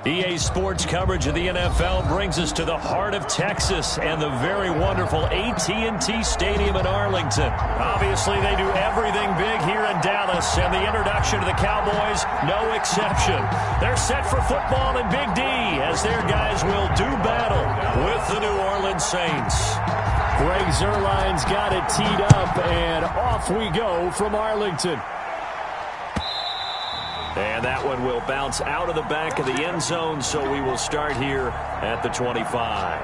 EA Sports coverage of the NFL brings us to the heart of Texas and the very wonderful AT&T Stadium in Arlington. Obviously, they do everything big here in Dallas, and the introduction to the Cowboys, no exception. They're set for football in Big D as their guys will do battle with the New Orleans Saints. Greg Zuerlein's got it teed up, and off we go from Arlington. And that one will bounce out of the back of the end zone, so we will start here at the 25.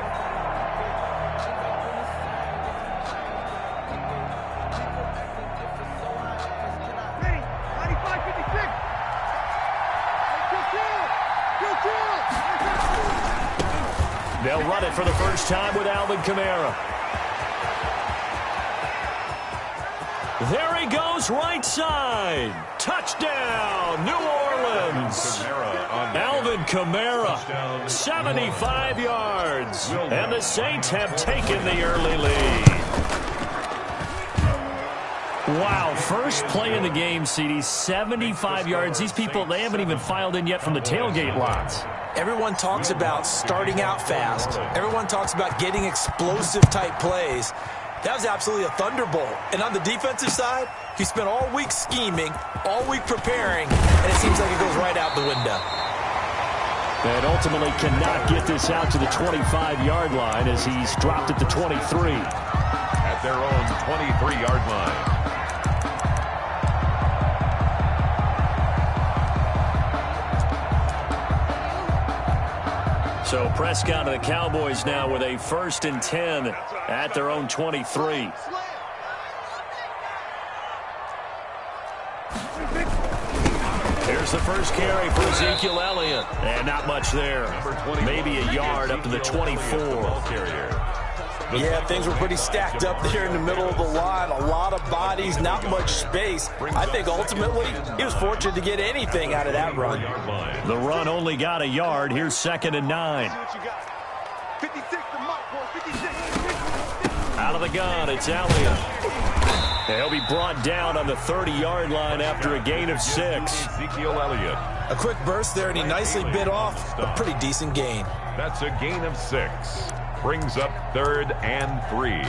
They'll run it for the first time with Alvin Kamara. There he goes, right side. Touchdown, New Orleans. Alvin Kamara, 75 yards. And the Saints have taken the early lead. Wow, first play in the game, CD, 75 yards. These people, they haven't even filed in yet from the tailgate lots. Everyone talks about starting out fast. Everyone talks about getting explosive type plays. That was absolutely a thunderbolt. And on the defensive side, he spent all week scheming, all week preparing, and it seems like it goes right out the window. And ultimately cannot get this out to the 25-yard line as he's dropped at the 23. At their own 23-yard line. So Prescott and the Cowboys now with a 1st and 10 at their own 23. Here's the first carry for Ezekiel Elliott. And not much there. Maybe a yard up to the 24. Yeah, things were pretty stacked up there in the middle of the line. A lot of bodies, not much space. I think ultimately he was fortunate to get anything out of that run. The run only got a yard. Here's 2nd and 9. Out of the gun, it's Elliott. He'll be brought down on the 30-yard line after a gain of 6. Ezekiel Elliott. A quick burst there, and he nicely bit off a pretty decent gain. That's a gain of 6. Brings up 3rd and 3.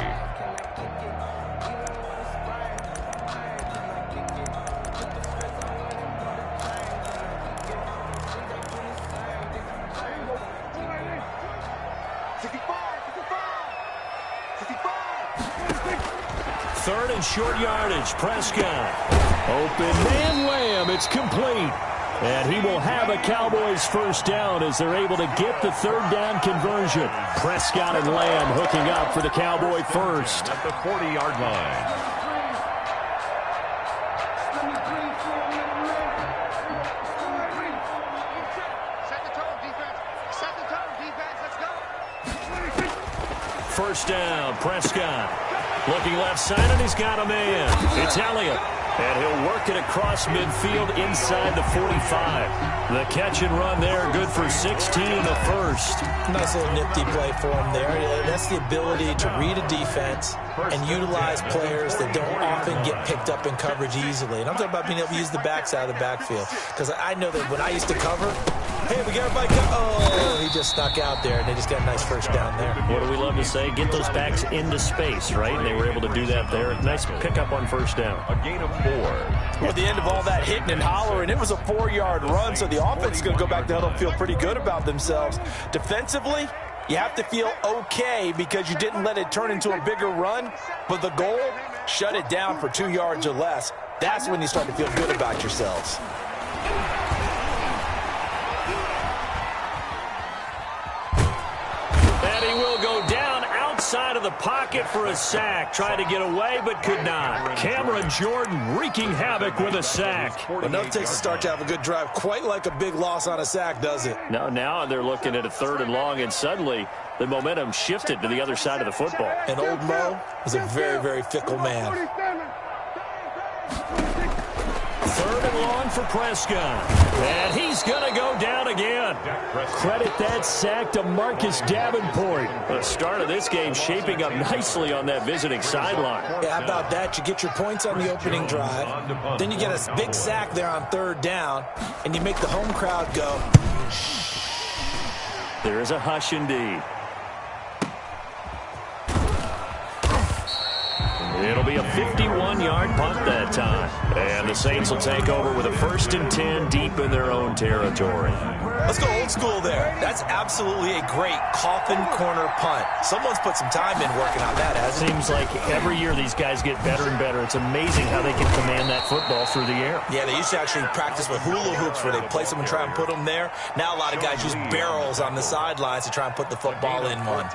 Third and short yardage. Prescott. Open man wham. It's complete. And he will have a Cowboys first down as they're able to get the 3rd down conversion. Prescott and Lamb hooking up for the Cowboy first. At the 40-yard line. First down, Prescott. Looking left side, and he's got a man. It's Elliott. And he'll work it across midfield inside the 45. The catch and run there, good for 16 and a first. Nice little nifty play for him there. That's the ability to read a defense and utilize players that don't often get picked up in coverage easily. And I'm talking about being able to use the backs out of the backfield. Because I know that when I used to cover, hey, we got everybody cover. Oh, he just snuck out there, and they just got a nice first down there. What do we love to say? Get those backs into space, right? And they were able to do that there. Nice pickup on first down. A gain of 4. At the end of all that hitting and hollering, it was a 4-yard run, so the offense is going to go back to huddle and feel pretty good about themselves. Defensively, you have to feel okay because you didn't let it turn into a bigger run, but the goal, shut it down for 2 yards or less. That's when you start to feel good about yourselves. And he will go down outside of the pocket for a sack. Tried to get away, but could not. Cameron Jordan wreaking havoc with a sack. Enough takes to start to have a good drive. Quite like a big loss on a sack, does it? Now they're looking at a 3rd and long, and suddenly the momentum shifted to the other side of the football. And old Mo is a very, very fickle man. 3rd and long for Prescott. And he's going to go down again. Credit that sack to Marcus Davenport. The start of this game shaping up nicely on that visiting sideline. Yeah, how about that? You get your points on the opening drive. Then you get a big sack there on 3rd down, and you make the home crowd go, shh. Here's a hush indeed. It'll be a 51-yard punt that time. And the Saints will take over with a 1st and 10 deep in their own territory. Let's go old school there. That's absolutely a great coffin corner punt. Someone's put some time in working on that, hasn't it? Seems like every year these guys get better and better. It's amazing how they can command that football through the air. Yeah, they used to actually practice with hula hoops where they place them and try and put them there. Now a lot of guys use barrels on the sidelines to try and put the football in one.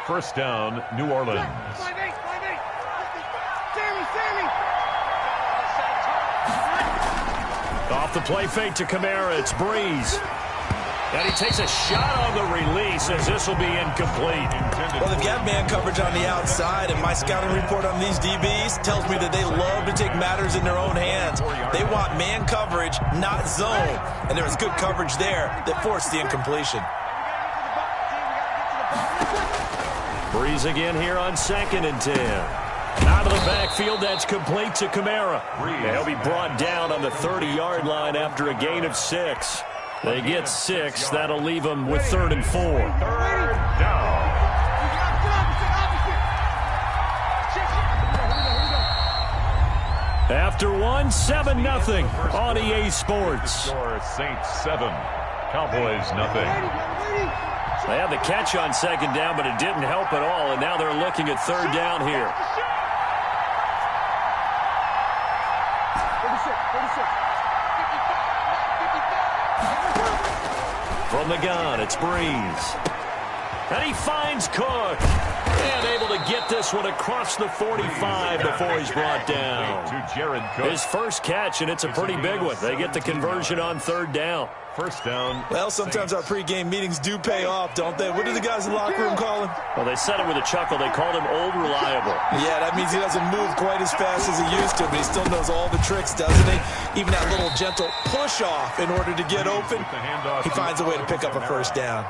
1st down, New Orleans. Off the play fake to Kamara, it's Breeze. And he takes a shot on the release as this will be incomplete. Well, they've got man coverage on the outside, and my scouting report on these DBs tells me that they love to take matters in their own hands. They want man coverage, not zone. And there was good coverage there that forced the incompletion. Breeze again here on 2nd and 10. Out of the backfield, that's complete to Kamara. And he'll be brought down on the 30-yard line after a gain of 6. They get 6. That'll leave them with 3rd and 4. 3rd down. After 1, 7-0 on EA Sports. Score Saints 7, Cowboys nothing. They had the catch on 2nd down, but it didn't help at all, and now they're looking at 3rd down here. From the gun, it's Breeze. And he finds Cook. And able to get this one across the 45 before he's brought down. His first catch, and it's a pretty big one. They get the conversion on 3rd down. 1st down. Well, sometimes our pregame meetings do pay off, don't they? What do the guys in the locker room call him? Well, they said it with a chuckle. They called him Old Reliable. Yeah, that means he doesn't move quite as fast as he used to, but he still knows all the tricks, doesn't he? Even that little gentle push-off in order to get open, he finds a way to pick up a 1st down.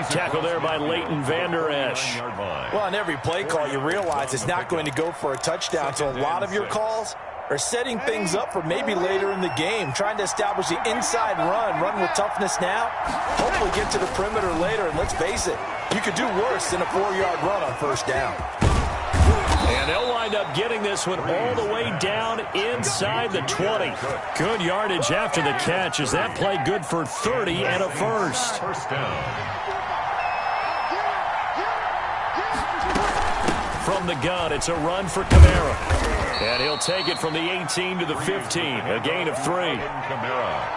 Tackled there by Leighton Vander Esch. Well, on every play call, you realize it's not going to go for a touchdown, so a lot of your calls are setting things up for maybe later in the game, trying to establish the inside run with toughness now, hopefully get to the perimeter later, and let's face it, you could do worse than a 4-yard run on 1st down. And they'll wind up getting this one all the way down inside the 20. Good yardage after the catch as that play good for 30 and a 1st. 1st down. From the gun, it's a run for Kamara. And he'll take it from the 18 to the 15, a gain of 3. Well,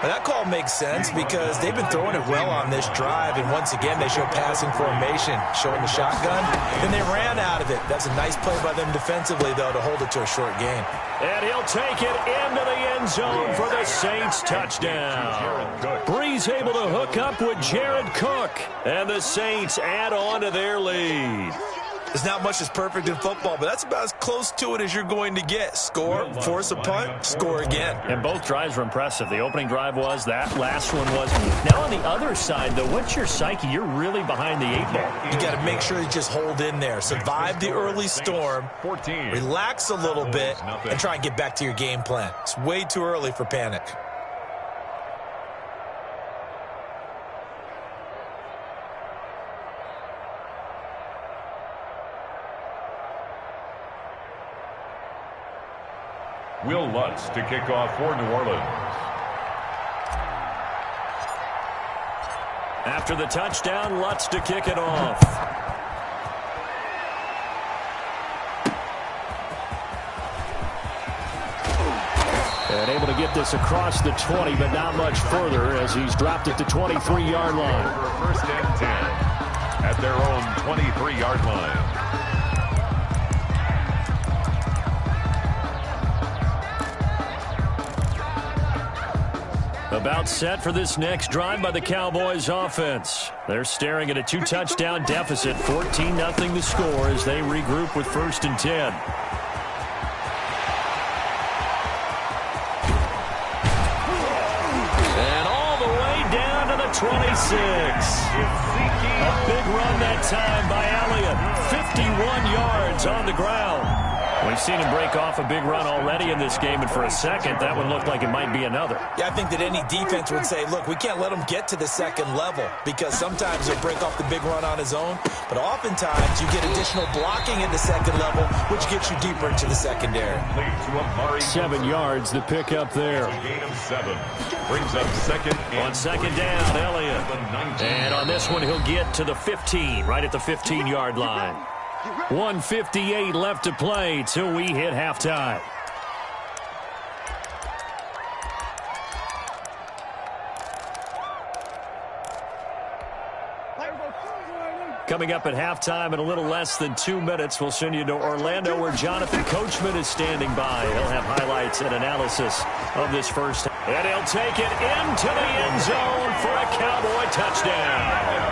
that call makes sense because they've been throwing it well on this drive, and once again they show passing formation, showing the shotgun, and they ran out of it. That's a nice play by them defensively, though, to hold it to a short gain. And he'll take it into the end zone for the Saints touchdown. Breeze able to hook up with Jared Cook, and the Saints add on to their lead. There's not much that's perfect in football, but that's about as close to it as you're going to get. Score, force a punt, score again. And both drives were impressive. The opening drive was, that last one was. Now on the other side, though, what's your psyche? You're really behind the 8 ball. You got to make sure you just hold in there. Survive the early storm, relax a little bit, and try and get back to your game plan. It's way too early for panic. Will Lutz to kick off for New Orleans. After the touchdown, Lutz to kick it off. And able to get this across the 20, but not much further as he's dropped it to 23-yard line. For 1st and 10 at their own 23-yard line. About set for this next drive by the Cowboys offense. They're staring at a 2-touchdown deficit, 14-0 the score as they regroup with 1st and 10. And all the way down to the 26. A big run that time by Elliott. 51 yards on the ground. We've seen him break off a big run already in this game, and for a second, that one looked like it might be another. Yeah, I think that any defense would say, look, we can't let him get to the second level, because sometimes he'll break off the big run on his own, but oftentimes you get additional blocking at the second level, which gets you deeper into the secondary. 7 yards, the pick up there. Gain of 7. Brings up second. On second down, Elliott. And on this one, he'll get to the 15, right at the 15-yard line. 1:58 left to play till we hit halftime. Coming up at halftime in a little less than 2 minutes, we'll send you to Orlando where Jonathan Coachman is standing by. He'll have highlights and analysis of this first. And he'll take it into the end zone for a Cowboy touchdown.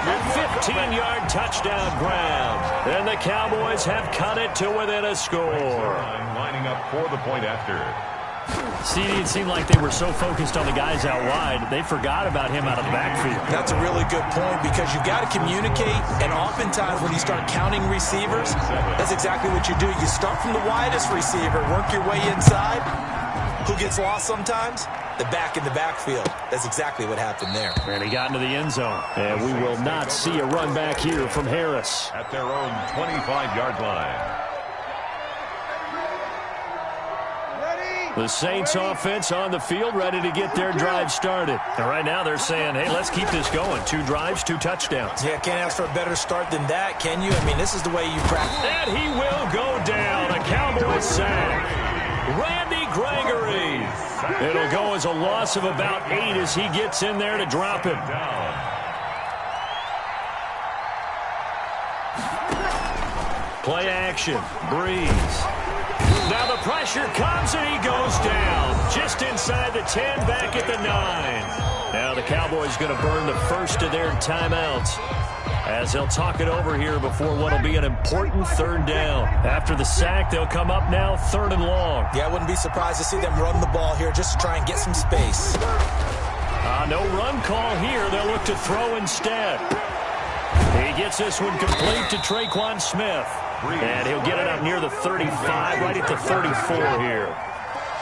A 15-yard touchdown grab. And the Cowboys have cut it to within a score. Lining up for the point after. CD, it seemed like they were so focused on the guys out wide, they forgot about him out of the backfield. That's a really good point, because you've got to communicate, and oftentimes when you start counting receivers, that's exactly what you do. You start from the widest receiver, work your way inside. Who gets lost sometimes? The back in the backfield. That's exactly what happened there. And he got into the end zone. And we will not see a run back here from Harris. At their own 25-yard line. The Saints offense on the field, ready to get their drive started. And right now they're saying, hey, let's keep this going. 2 drives, 2 touchdowns. Yeah, can't ask for a better start than that, can you? I mean, this is the way you practice. And he will go down. A Cowboys sack. Randy Gregory. It'll go as a loss of about 8 as he gets in there to drop him. Play action. Breeze. Now the pressure comes and he goes down. Just inside the 10, back at the 9. Now the Cowboys going to burn the first of their timeouts as they'll talk it over here before what will be an important 3rd down. After the sack, they'll come up now 3rd and long. Yeah, I wouldn't be surprised to see them run the ball here just to try and get some space. No run call here. They'll look to throw instead. He gets this one complete to Traquan Smith. And he'll get it up near the 35, right at the 34 here.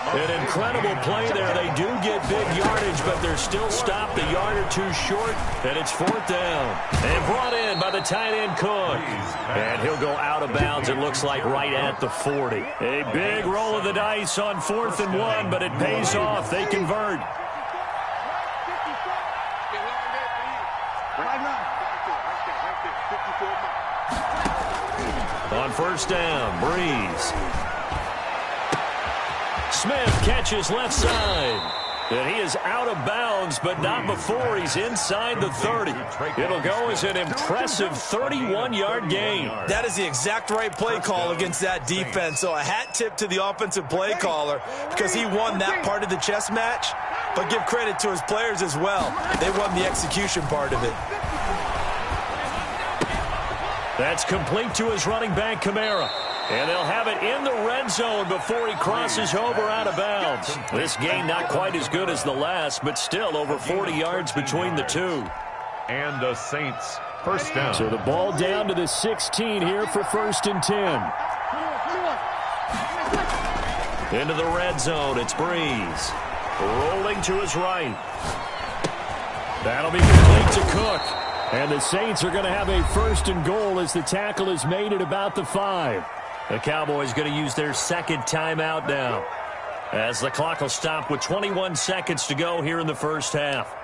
An incredible play there. They do get big yardage, but they're still stopped a yard or 2 short, and it's 4th down. And brought in by the tight end Cook. And he'll go out of bounds, it looks like, right at the 40. A big roll of the dice on 4th and 1, but it pays off. They convert. On 1st down, Breeze. Smith catches left side. And he is out of bounds, but not before he's inside the 30. It'll go as an impressive 31-yard gain. That is the exact right play call against that defense. So a hat tip to the offensive play caller, because he won that part of the chess match. But give credit to his players as well. They won the execution part of it. That's complete to his running back, Kamara. And they'll have it in the red zone before he crosses over out of bounds. This gain not quite as good as the last, but still over 40 yards between the two. And the Saints, 1st down. So the ball down to the 16 here for 1st and 10. Into the red zone, it's Breeze. Rolling to his right. That'll be complete to Cook. And the Saints are going to have a 1st and goal as the tackle is made at about the 5. The Cowboys going to use their 2nd timeout now, as the clock will stop with 21 seconds to go here in the 1st half.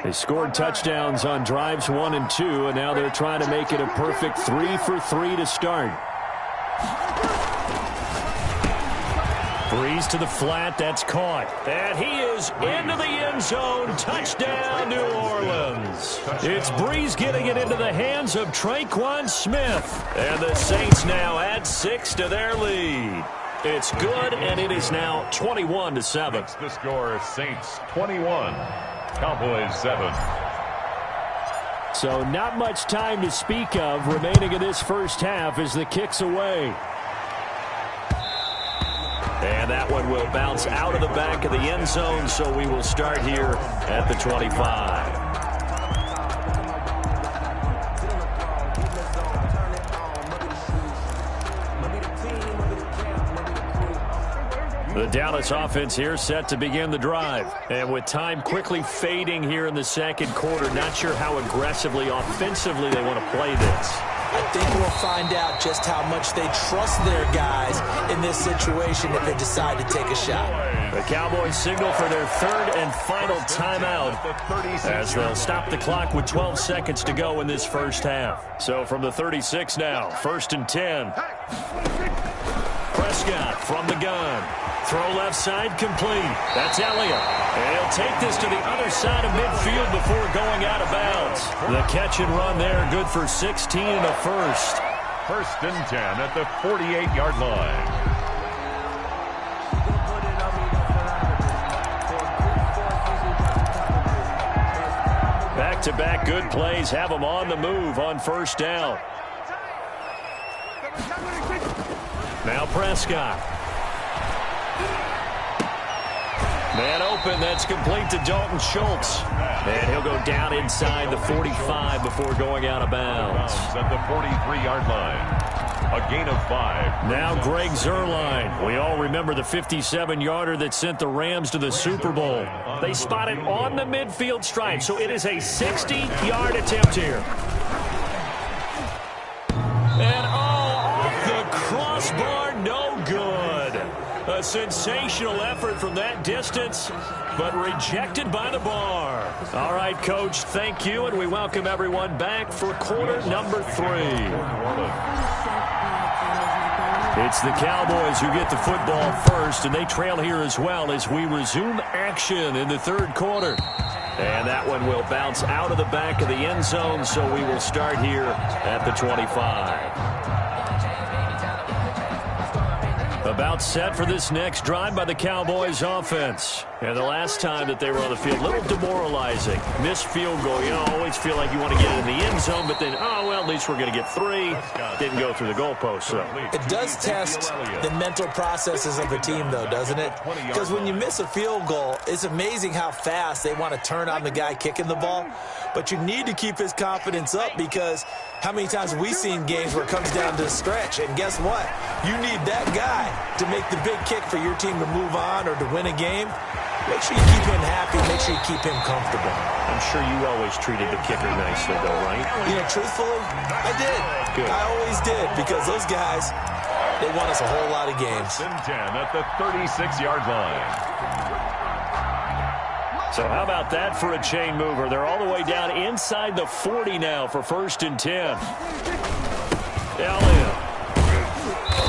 They scored touchdowns on drives 1 and 2, and now they're trying to make it a perfect 3 for 3 to start. Breeze to the flat, that's caught. And he is into the end zone. Touchdown, New Orleans. It's Breeze getting it into the hands of Traquan Smith. And the Saints now add 6 to their lead. It's good, and it is now 21-7. That's the score, Saints 21, Cowboys 7. So not much time to speak of remaining in this 1st half as the kick's away. And that one will bounce out of the back of the end zone, so we will start here at the 25. The Dallas offense here set to begin the drive. And with time quickly fading here in the second quarter, not sure how aggressively, offensively they want to play this. I think we'll find out just how much they trust their guys in this situation if they decide to take a shot. The Cowboys signal for their third and final timeout as they'll stop the clock with 12 seconds to go in this first half. So from the 36 now, 1st and 10. Prescott from the gun. Throw left side complete. That's Elliott. And he'll take this to the other side of midfield before going out of bounds. The catch and run there, good for 16 and a first. 1st and 10 at the 48-yard line. Back-to-back good plays have them on the move on 1st down. Now Prescott. Man open, that's complete to Dalton Schultz. And he'll go down inside the 45 before going out of bounds. At the 43-yard line. A gain of 5. Now Greg Zuerlein. We all remember the 57-yarder that sent the Rams to the Super Bowl. They spot it on the midfield stripe, so it is a 60-yard attempt here. And off the crossbar, no good. A sensational effort from that distance, but rejected by the bar. All right, Coach, thank you, and we welcome everyone back for quarter number 3. It's the Cowboys who get the football first, and they trail here as well as we resume action in the third quarter. And that one will bounce out of the back of the end zone, so we will start here at the 25. About set for this next drive by the Cowboys offense. And the last time that they were on the field, a little demoralizing. Missed field goal. You always feel like you want to get it in the end zone, but then, oh, well, at least we're going to get 3. Didn't go through the goalpost, so. It does test the mental processes of a team, though, doesn't it? Because when you miss a field goal, it's amazing how fast they want to turn on the guy kicking the ball. But you need to keep his confidence up, because how many times have we seen games where it comes down to a stretch? And guess what? You need that guy to make the big kick for your team to move on or to win a game. Make sure you keep him happy. Make sure you keep him comfortable. I'm sure you always treated the kicker nicely, though, right? You know, truthfully, I did. Good. I always did, because those guys, they won us a whole lot of games. 10 at the 36-yard line. So how about that for a chain mover? They're all the way down inside the 40 now for 1st and 10. Elliott.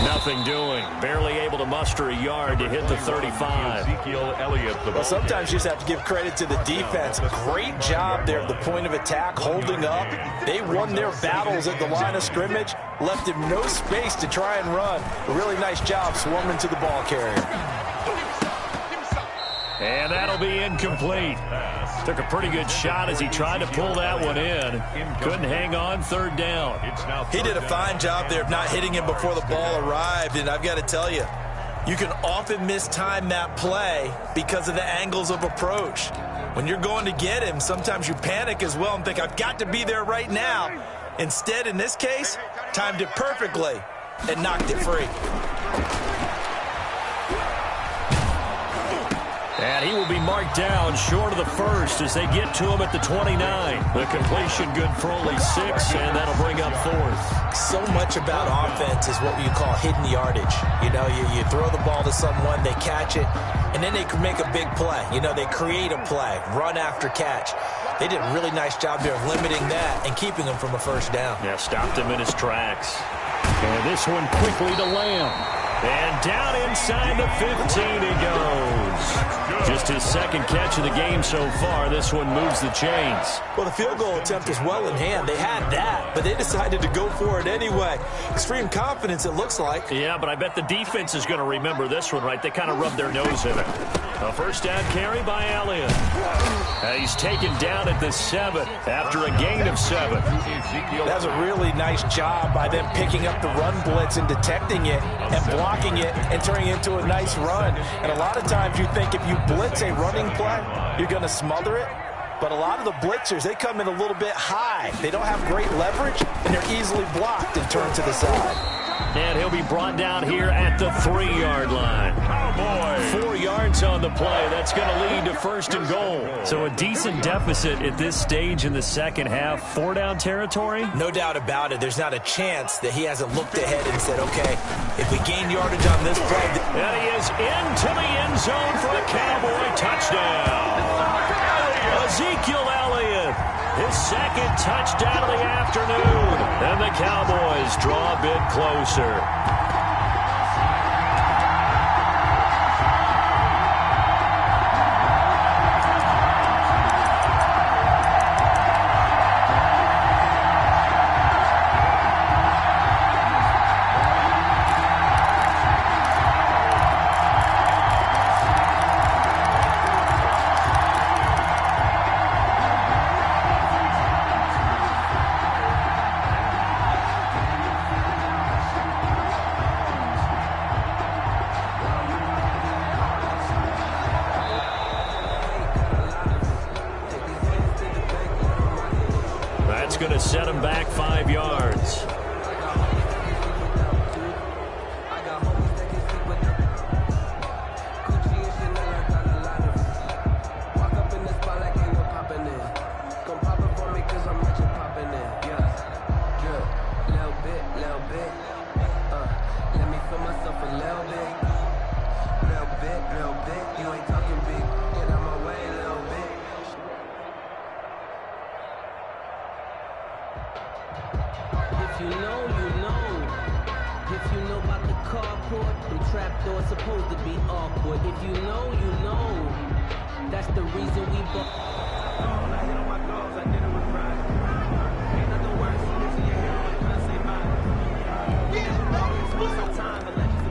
Nothing doing. Barely able to muster a yard to hit the 35. Ezekiel Elliott. Well, sometimes you just have to give credit to the defense. Great job there at the point of attack, holding up. They won their battles at the line of scrimmage, left him no space to try and run. A really nice job swarming to the ball carrier. And that'll be incomplete. Took a pretty good shot as he tried to pull that one in. Couldn't hang on 3rd down. He did a fine job there of not hitting him before the ball arrived. And I've got to tell you, you can often mistime that play because of the angles of approach. When you're going to get him, sometimes you panic as well and think, I've got to be there right now. Instead, in this case, timed it perfectly and knocked it free. And he will be marked down short of the first as they get to him at the 29. The completion good for only 6, and that'll bring up 4th. So much about offense is what you call hidden yardage. You know, you throw the ball to someone, they catch it, and then they can make a big play. You know, they create a play, run after catch. They did a really nice job there of limiting that and keeping him from a 1st down. Yeah, stopped him in his tracks. And this one quickly to Lamb. And down inside the 15 he goes. Just his 2nd catch of the game so far. This one moves the chains. Well, the field goal attempt was well in hand. They had that, but they decided to go for it anyway. Extreme confidence, it looks like. Yeah, but I bet the defense is going to remember this one, right? They kind of rubbed their nose in it. A 1st down carry by Elliott. He's taken down at the 7 after a gain of 7. That's a really nice job by them picking up the run blitz and detecting it and blocking it and turning it into a nice run. And a lot of times you think if you blitz a running play, you're going to smother it. But a lot of the blitzers, they come in a little bit high. They don't have great leverage, and they're easily blocked and turned to the side. And he'll be brought down here at the 3-yard line. boy. 4 yards on the play. That's going to lead to first and goal. So a decent deficit at this stage in the second half. 4-down territory? No doubt about it. There's not a chance that he hasn't looked ahead and said, okay, if we gain yardage on this play. And he is into the end zone for a Cowboy touchdown. Ezekiel Elliott, his second touchdown of the afternoon. And the Cowboys draw a bit closer. Going to set him back 5 yards.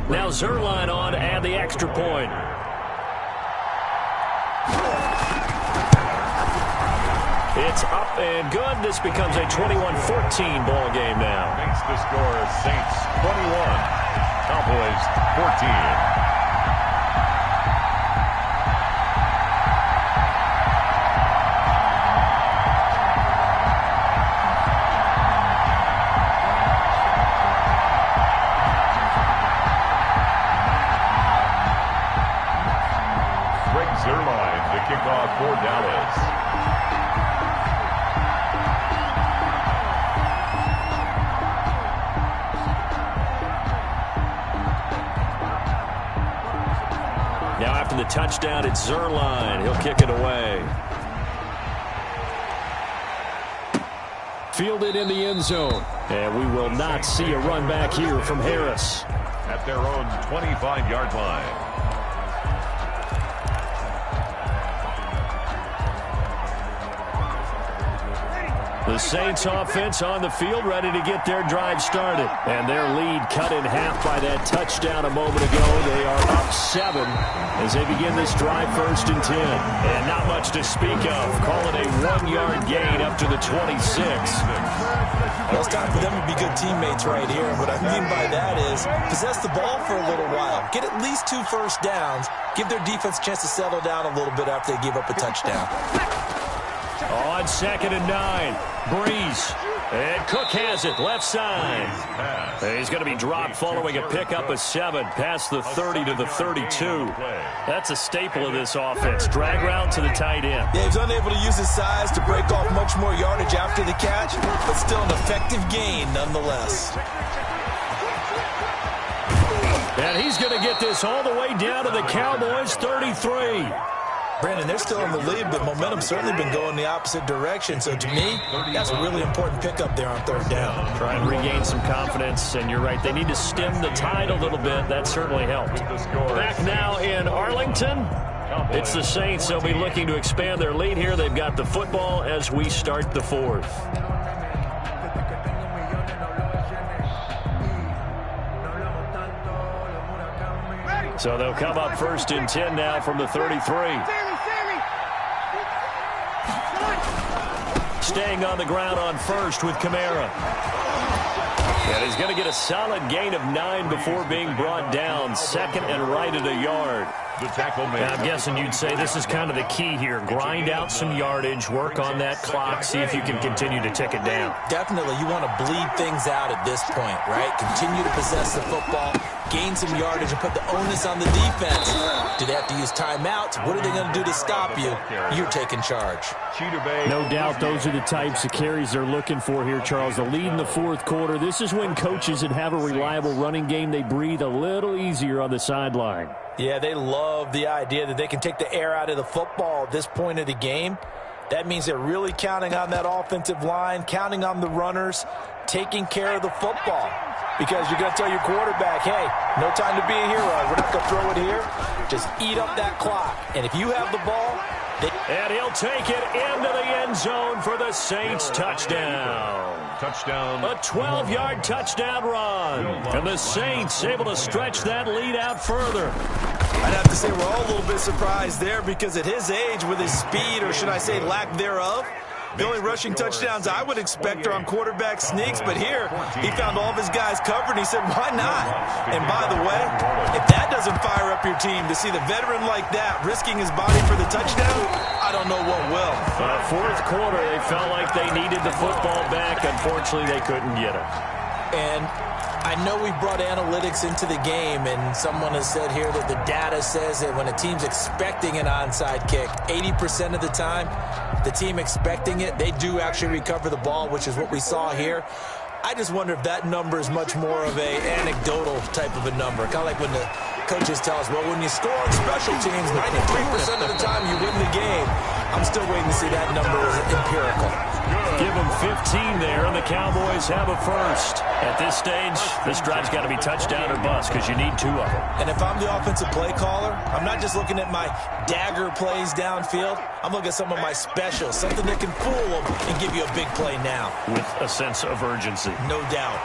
Now Zerline on to add the extra point. It's up and good. This becomes a 21-14 ball game now. Makes the score Saints 21, Cowboys 14. Regs the kickoff for Dallas. Now after the touchdown, it's Zerline. He'll kick it away. Fielded in the end zone. And we will not see a run back here from Harris. At their own 25-yard line. The Saints offense on the field, ready to get their drive started. And their lead cut in half by that touchdown a moment ago. They are up 7 as they begin this drive, 1st and 10. And not much to speak of. Call it a 1-yard gain up to the 26. Well, it's time for them to be good teammates right here. What I mean by that is possess the ball for a little while. Get at least 2 first downs. Give their defense a chance to settle down a little bit after they give up a touchdown. On 2nd and 9, Breeze. And Cook has it, left side. He's going to be dropped following a pickup of 7, past the 30 to the 32. That's a staple of this offense. Drag route to the tight end. Yeah, he's unable to use his size to break off much more yardage after the catch, but still an effective gain nonetheless. And he's going to get this all the way down to the Cowboys' 33. Brandon, they're still in the lead, but momentum's certainly been going the opposite direction. So to me, that's a really important pickup there on 3rd down. Try and regain some confidence, and you're right. They need to stem the tide a little bit. That certainly helped. Back now in Arlington, it's the Saints. They'll be looking to expand their lead here. They've got the football as we start the 4th. So they'll come up 1st and 10 now from the 33. Staying on the ground on 1st with Kamara. And he's going to get a solid gain of 9 before being brought down. 2nd and right at a yard. The tackle made. I'm guessing you'd say this is kind of the key here. Grind out some yardage, work on that clock, see if you can continue to tick it down. Definitely. You want to bleed things out at this point, right? Continue to possess the football. gain some yardage, and put the onus on the defense. Do they have to use timeouts? What are they going to do to stop you? You're taking charge. No doubt those are the types of carries they're looking for here, Charles. The lead in the fourth quarter. This is when coaches that have a reliable running game, they breathe a little easier on the sideline. Yeah, they love the idea that they can take the air out of the football at this point of the game. That means they're really counting on that offensive line, counting on the runners, taking care of the football. Because you're going to tell your quarterback, hey, no time to be a hero. We're not going to throw it here. Just eat up that clock. And if you have the ball, and he'll take it into the end zone for the Saints touchdown. A 12-yard touchdown run. And the Saints able to stretch that lead out further. I'd have to say we're all a little bit surprised there because at his age, with his speed, or should I say lack thereof, the only rushing touchdowns I would expect are on quarterback sneaks, but here he found all of his guys covered, and he said, why not? And by the way, if that doesn't fire up your team to see the veteran like that risking his body for the touchdown, I don't know what will. Fourth quarter, they felt like they needed the football back. Unfortunately, they couldn't get it. And I know we brought analytics into the game, and someone has said here that the data says that when a team's expecting an onside kick, 80% of the time, the team expecting it, they do actually recover the ball, which is what we saw here. I just wonder if that number is much more of a anecdotal type of a number. Kind of like when the coaches tell us, well, when you score on special teams, 93% of the time you win the game. I'm still waiting to see that number is empirical. Give them 15 there, and the Cowboys have a first. At this stage, this drive's got to be touchdown or bust because you need two of them. And if I'm the offensive play caller, I'm not just looking at my dagger plays downfield. I'm looking at some of my specials, something that can fool them and give you a big play now. With a sense of urgency. No doubt.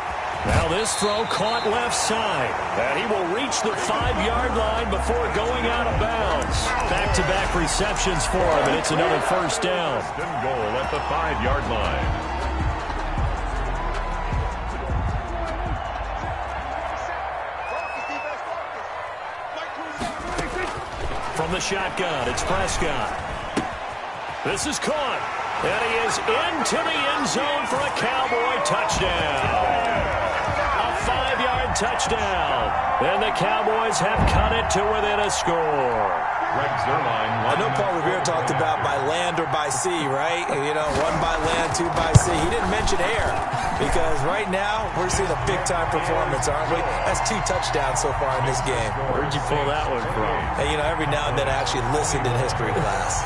Now this throw caught left side. And he will reach the 5-yard line before going out of bounds. Back-to-back receptions for him, and it's another first down. Goal at the 5-yard line. From the shotgun, it's Prescott. This is caught. And he is into the end zone for a Cowboy touchdown. A 5-yard touchdown. And the Cowboys have cut it to within a score. Regs, their line. I know Paul Revere talked about by land or by sea, right? You know, 1 by land, 2 by sea. He didn't mention air because right now we're seeing a big-time performance, aren't we? That's 2 touchdowns so far in this game. Where'd you pull that one from? Hey, you know, every now and then I actually listened in history class.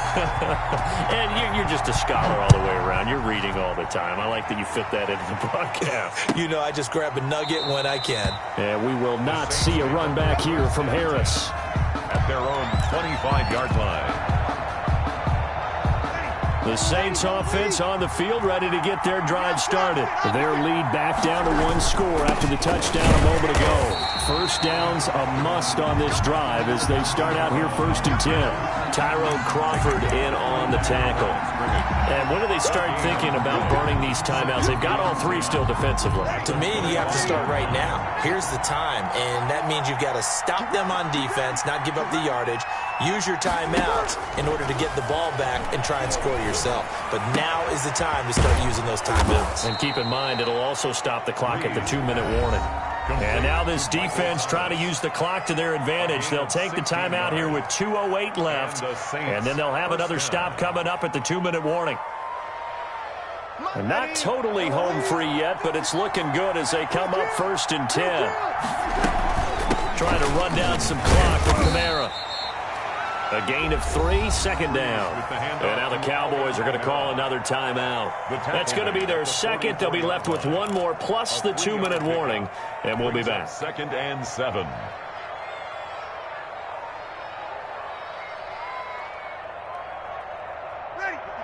And you're just a scholar all the way around. You're reading all the time. I like that you fit that into the broadcast. You know, I just grab a nugget when I can. And we will not see a run back here from Harris. At their own 25-yard line. The Saints offense on the field, ready to get their drive started. Their lead back down to 1 score after the touchdown a moment ago. First down's a must on this drive as they start out here 1st and 10. Tyrone Crawford in on the tackle. And when do they start thinking about burning these timeouts? They've got all 3 still defensively. To me, you have to start right now. Here's the time, and that means you've got to stop them on defense, not give up the yardage, use your timeouts in order to get the ball back and try and score yourself. But now is the time to start using those timeouts. And keep in mind, it'll also stop the clock at the 2-minute warning. And now this defense trying to use the clock to their advantage. They'll take the timeout here with 2:08 left, and then they'll have another stop coming up at the 2-minute warning. And not totally home free yet, but it's looking good as they come up 1st and 10. Trying to run down some clock with Kamara. A gain of 3, 2nd down. And now the Cowboys are going to call another timeout. That's going to be their second. They'll be left with 1 more plus the 2-minute warning, and we'll be back. 2nd and 7.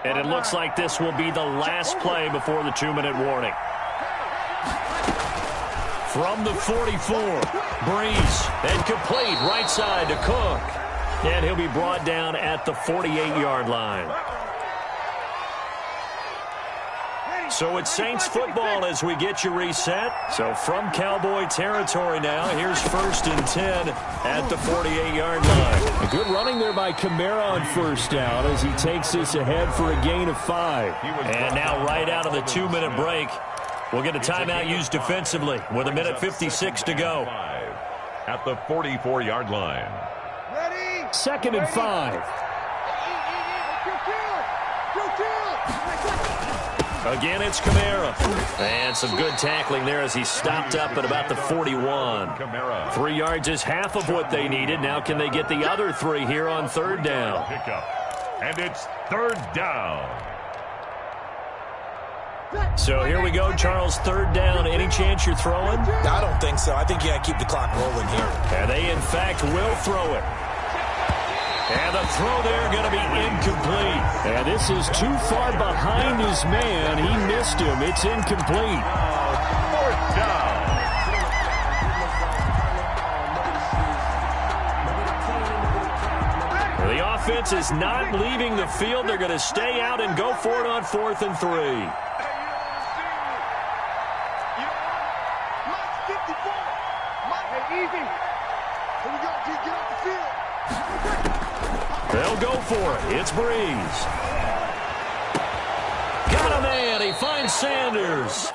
And it looks like this will be the last play before the 2-minute warning. From the 44, Breeze, and complete right side to Cook. And he'll be brought down at the 48-yard line. So it's Saints football as we get you reset. So from Cowboy territory now, here's 1st and 10 at the 48-yard line. A good running there by Kamara on 1st down as he takes this ahead for a gain of 5. And now right out of the 2-minute break, we'll get a timeout used defensively with 1:56 to go. at the 44-yard line. Ready? 2nd and 5. Again, it's Kamara. And some good tackling there as he stopped up at about the 41. 3 yards is half of what they needed. Now can they get the other 3 here on 3rd down? And it's 3rd down. So here we go, Charles, 3rd down. Any chance you're throwing? I don't think so. I think you got to keep the clock rolling here. And they, in fact, will throw it. And the throw there going to be incomplete. And this is too far behind his man. He missed him. It's incomplete. 4th down. The offense is not leaving the field. They're going to stay out and go for it on 4th and 3. They'll go for it. It's Breeze. Got a man. He finds Sanders.